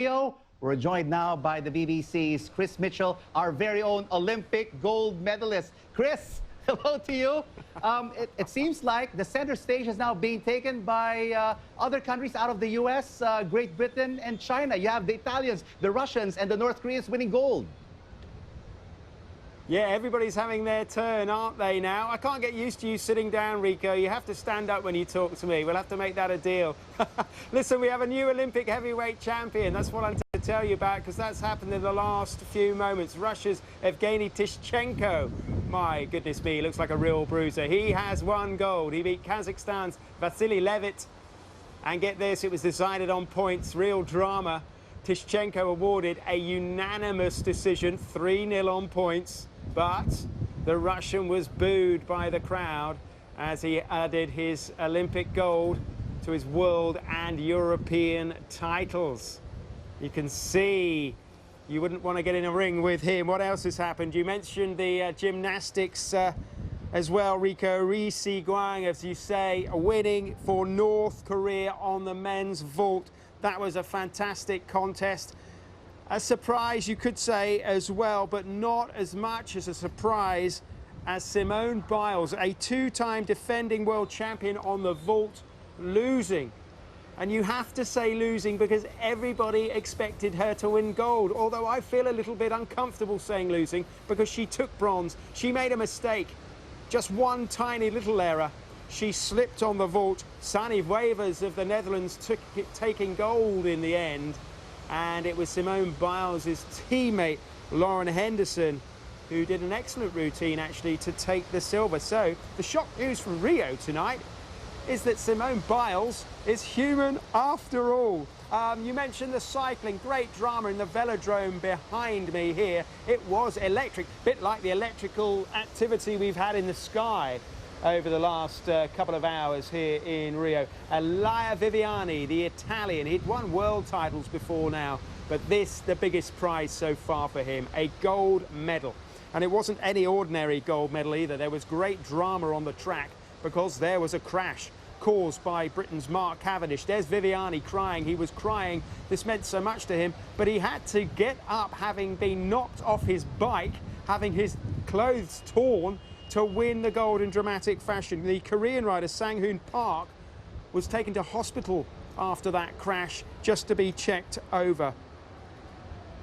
Rio. We're joined now by the BBC's Chris Mitchell, our very own Olympic gold medalist. Chris, hello to you. It seems like the center stage is now being taken by other countries out of the U.S., Great Britain and China. You have the Italians, the Russians and the North Koreans winning gold. Yeah, everybody's having their turn, aren't they now? I can't get used to you sitting down, Rico. You have to stand up when you talk to me. We'll have to make that a deal. Listen, we have a new Olympic heavyweight champion. That's what I'm to tell you about, because that's happened in the last few moments. Russia's Evgeny Tishchenko. My goodness me, looks like a real bruiser. He has won gold. He beat Kazakhstan's Vasily Levit. And get this, it was decided on points, real drama. Tishchenko awarded a unanimous decision, 3-0 on points. But the Russian was booed by the crowd as he added his Olympic gold to his world and European titles. You can see you wouldn't want to get in a ring with him. What else has happened? You mentioned the gymnastics as well, Rico. Ri Si-guang, as you say, winning for North Korea on the men's vault. That was a fantastic contest. A surprise, you could say, as well, but not as much as a surprise as Simone Biles, a two-time defending world champion on the vault, losing. And you have to say losing because everybody expected her to win gold, although I feel a little bit uncomfortable saying losing because she took bronze. She made a mistake, just one tiny little error. She slipped on the vault. Sanne Weivers of the Netherlands taking gold in the end. And it was Simone Biles' teammate, Lauren Henderson, who did an excellent routine, actually, to take the silver. So the shock news from Rio tonight is that Simone Biles is human after all. You mentioned the cycling, great drama in the velodrome behind me here. It was electric, a bit like the electrical activity we've had in the sky over the last couple of hours here in Rio. Elia Viviani, the Italian, he'd won world titles before now, but this, the biggest prize so far for him, a gold medal. And it wasn't any ordinary gold medal either. There was great drama on the track because there was a crash caused by Britain's Mark Cavendish. There's Viviani crying. He was crying. This meant so much to him, but he had to get up, having been knocked off his bike, having his clothes torn, to win the gold in dramatic fashion. The Korean rider Sang-hoon Park was taken to hospital after that crash just to be checked over.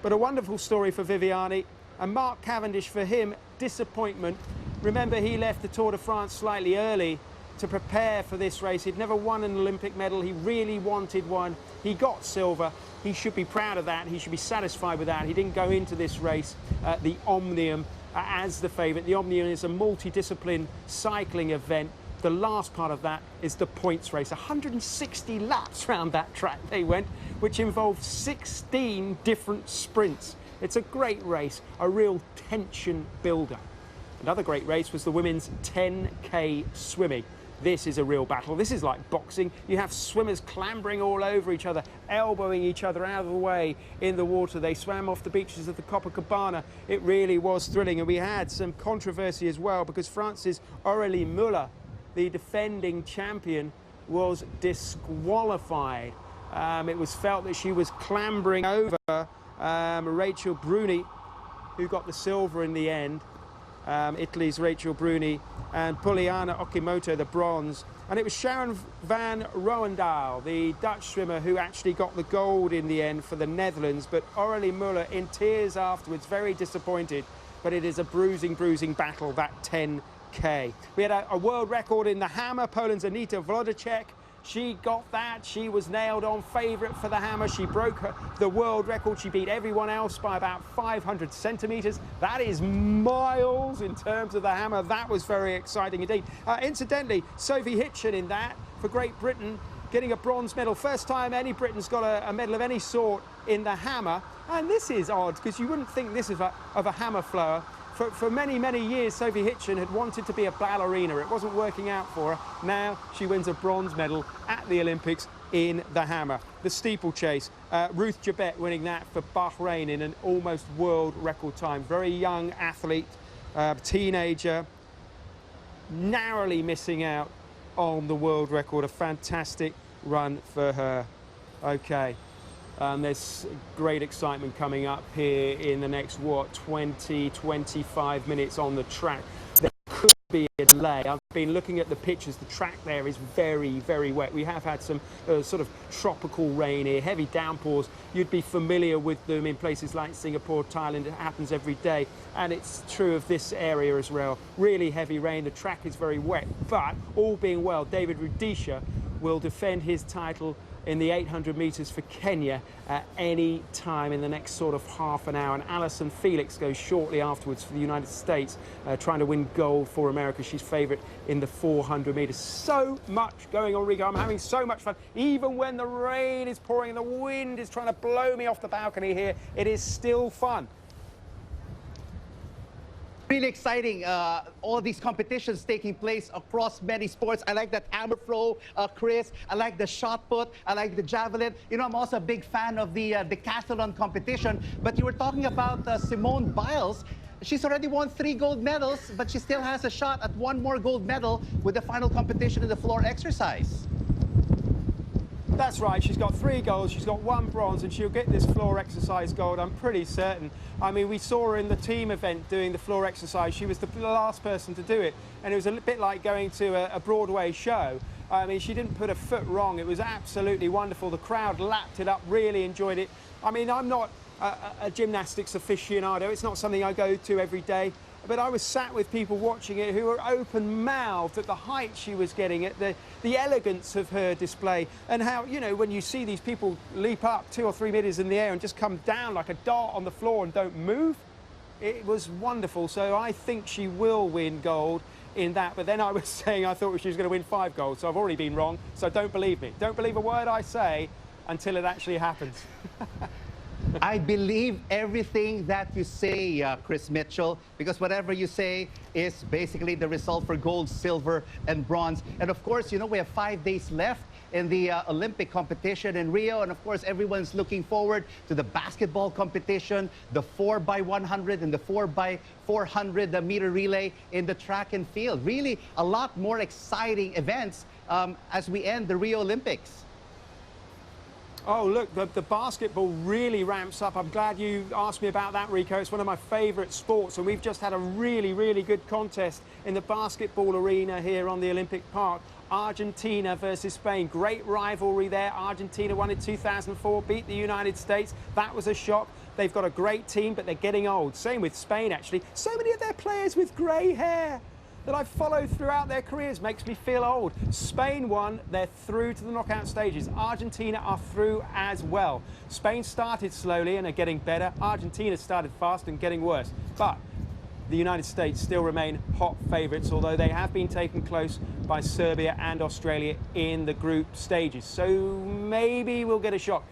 But a wonderful story for Viviani, and Mark Cavendish, for him, disappointment. Remember, he left the Tour de France slightly early to prepare for this race. He'd never won an Olympic medal. He really wanted one. He got silver. He should be proud of that. He should be satisfied with that. He didn't go into this race, the Omnium, as the favourite. The Omnium is a multidiscipline cycling event. The last part of that is the points race. 160 laps around that track they went, which involved 16 different sprints. It's a great race, a real tension builder. Another great race was the women's 10K swimming. This is a real battle. This is like boxing. You have swimmers clambering all over each other, elbowing each other out of the way in the water. They swam off the beaches of the Copacabana. It really was thrilling. And we had some controversy as well because France's Aurélie Müller, the defending champion, was disqualified. It was felt that she was clambering over Rachel Bruni, who got the silver in the end. Italy's Rachel Bruni, and Poliana Okimoto the bronze. And it was Sharon van Rouwendaal, the Dutch swimmer, who actually got the gold in the end for the Netherlands. But Aurélie Müller in tears afterwards, very disappointed. But it is a bruising battle, that 10K. We had a world record in the hammer. Poland's Anita Wlodarczyk. She got that. She was nailed on favourite for the hammer. She broke the world record. She beat everyone else by about 500 centimetres. That is miles in terms of the hammer. That was very exciting indeed. Incidentally, Sophie Hitchen in that for Great Britain, getting a bronze medal. First time any Britain's got a medal of any sort in the hammer. And this is odd because you wouldn't think this of a hammer flower. For many, many years, Sophie Hitchen had wanted to be a ballerina. It wasn't working out for her. Now she wins a bronze medal at the Olympics in the hammer. The steeplechase, Ruth Jabet winning that for Bahrain in an almost world record time. Very young athlete, teenager, narrowly missing out on the world record. A fantastic run for her. Okay. There's great excitement coming up here in the next, 20, 25 minutes on the track. There could be a delay. I've been looking at the pictures. The track there is very, very wet. We have had some sort of tropical rain here, heavy downpours. You'd be familiar with them in places like Singapore, Thailand. It happens every day. And it's true of this area as well. Really heavy rain. The track is very wet. But all being well, David Rudisha will defend his title in the 800 metres for Kenya at any time in the next sort of half an hour. And Alison Felix goes shortly afterwards for the United States, trying to win gold for America. She's favourite in the 400 metres. So much going on, Rico. I'm having so much fun. Even when the rain is pouring and the wind is trying to blow me off the balcony here, it is still fun. Really exciting, all these competitions taking place across many sports. I like that hammer throw, Chris. I like the shot put. I like the javelin. You know, I'm also a big fan of the decathlon competition. But you were talking about Simone Biles. She's already won 3 gold medals, but she still has a shot at 1 more gold medal with the final competition in the floor exercise. That's right, she's got 3 golds, she's got 1 bronze, and she'll get this floor exercise gold, I'm pretty certain. I mean, we saw her in the team event doing the floor exercise. She was the last person to do it, and it was a bit like going to a Broadway show. I mean, she didn't put a foot wrong. It was absolutely wonderful. The crowd lapped it up, really enjoyed it. I mean, I'm not a gymnastics aficionado. It's not something I go to every day. But I was sat with people watching it who were open-mouthed at the height she was getting, at the elegance of her display, and how, you know, when you see these people leap up 2 or 3 meters in the air and just come down like a dart on the floor and don't move, it was wonderful. So I think she will win gold in that. But then I was saying I thought she was going to win 5 golds, so I've already been wrong. So don't believe me. Don't believe a word I say until it actually happens. I believe everything that you say, Chris Mitchell, because whatever you say is basically the result for gold, silver, and bronze. And of course, you know, we have 5 days left in the Olympic competition in Rio. And of course, everyone's looking forward to the basketball competition, the 4x100 and the 4x400 meter relay in the track and field. Really a lot more exciting events as we end the Rio Olympics. Oh, look, the basketball really ramps up. I'm glad you asked me about that, Rico. It's one of my favourite sports, and we've just had a really, really good contest in the basketball arena here on the Olympic Park. Argentina versus Spain. Great rivalry there. Argentina won in 2004, beat the United States. That was a shock. They've got a great team, but they're getting old. Same with Spain, actually. So many of their players with grey hair that I've followed throughout their careers makes me feel old. Spain won, they're through to the knockout stages. Argentina are through as well. Spain started slowly and are getting better. Argentina started fast and getting worse. But the United States still remain hot favourites, although they have been taken close by Serbia and Australia in the group stages. So maybe we'll get a shock.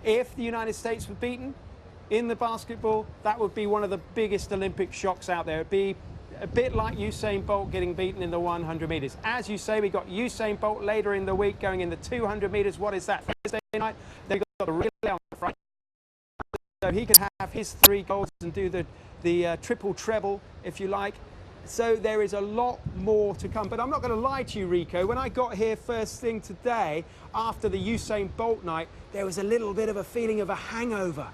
If the United States were beaten in the basketball, that would be one of the biggest Olympic shocks out there. It'd be a bit like Usain Bolt getting beaten in the 100 metres. As you say, we got Usain Bolt later in the week going in the 200 metres. What is that? Thursday night, they've got the relay on Friday. So he could have his 3 golds and do the triple treble, if you like. So there is a lot more to come. But I'm not going to lie to you, Rico. When I got here first thing today, after the Usain Bolt night, there was a little bit of a feeling of a hangover.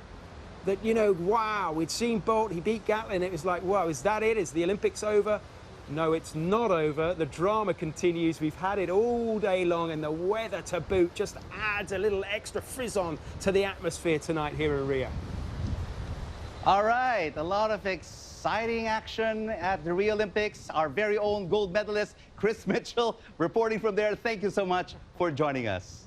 That, you know, wow, we'd seen Bolt, he beat Gatlin, it was like, wow, is that it? Is the Olympics over? No, it's not over. The drama continues. We've had it all day long, and the weather to boot just adds a little extra frizz-on to the atmosphere tonight here in Rio. All right, a lot of exciting action at the Rio Olympics. Our very own gold medalist, Chris Mitchell, reporting from there. Thank you so much for joining us.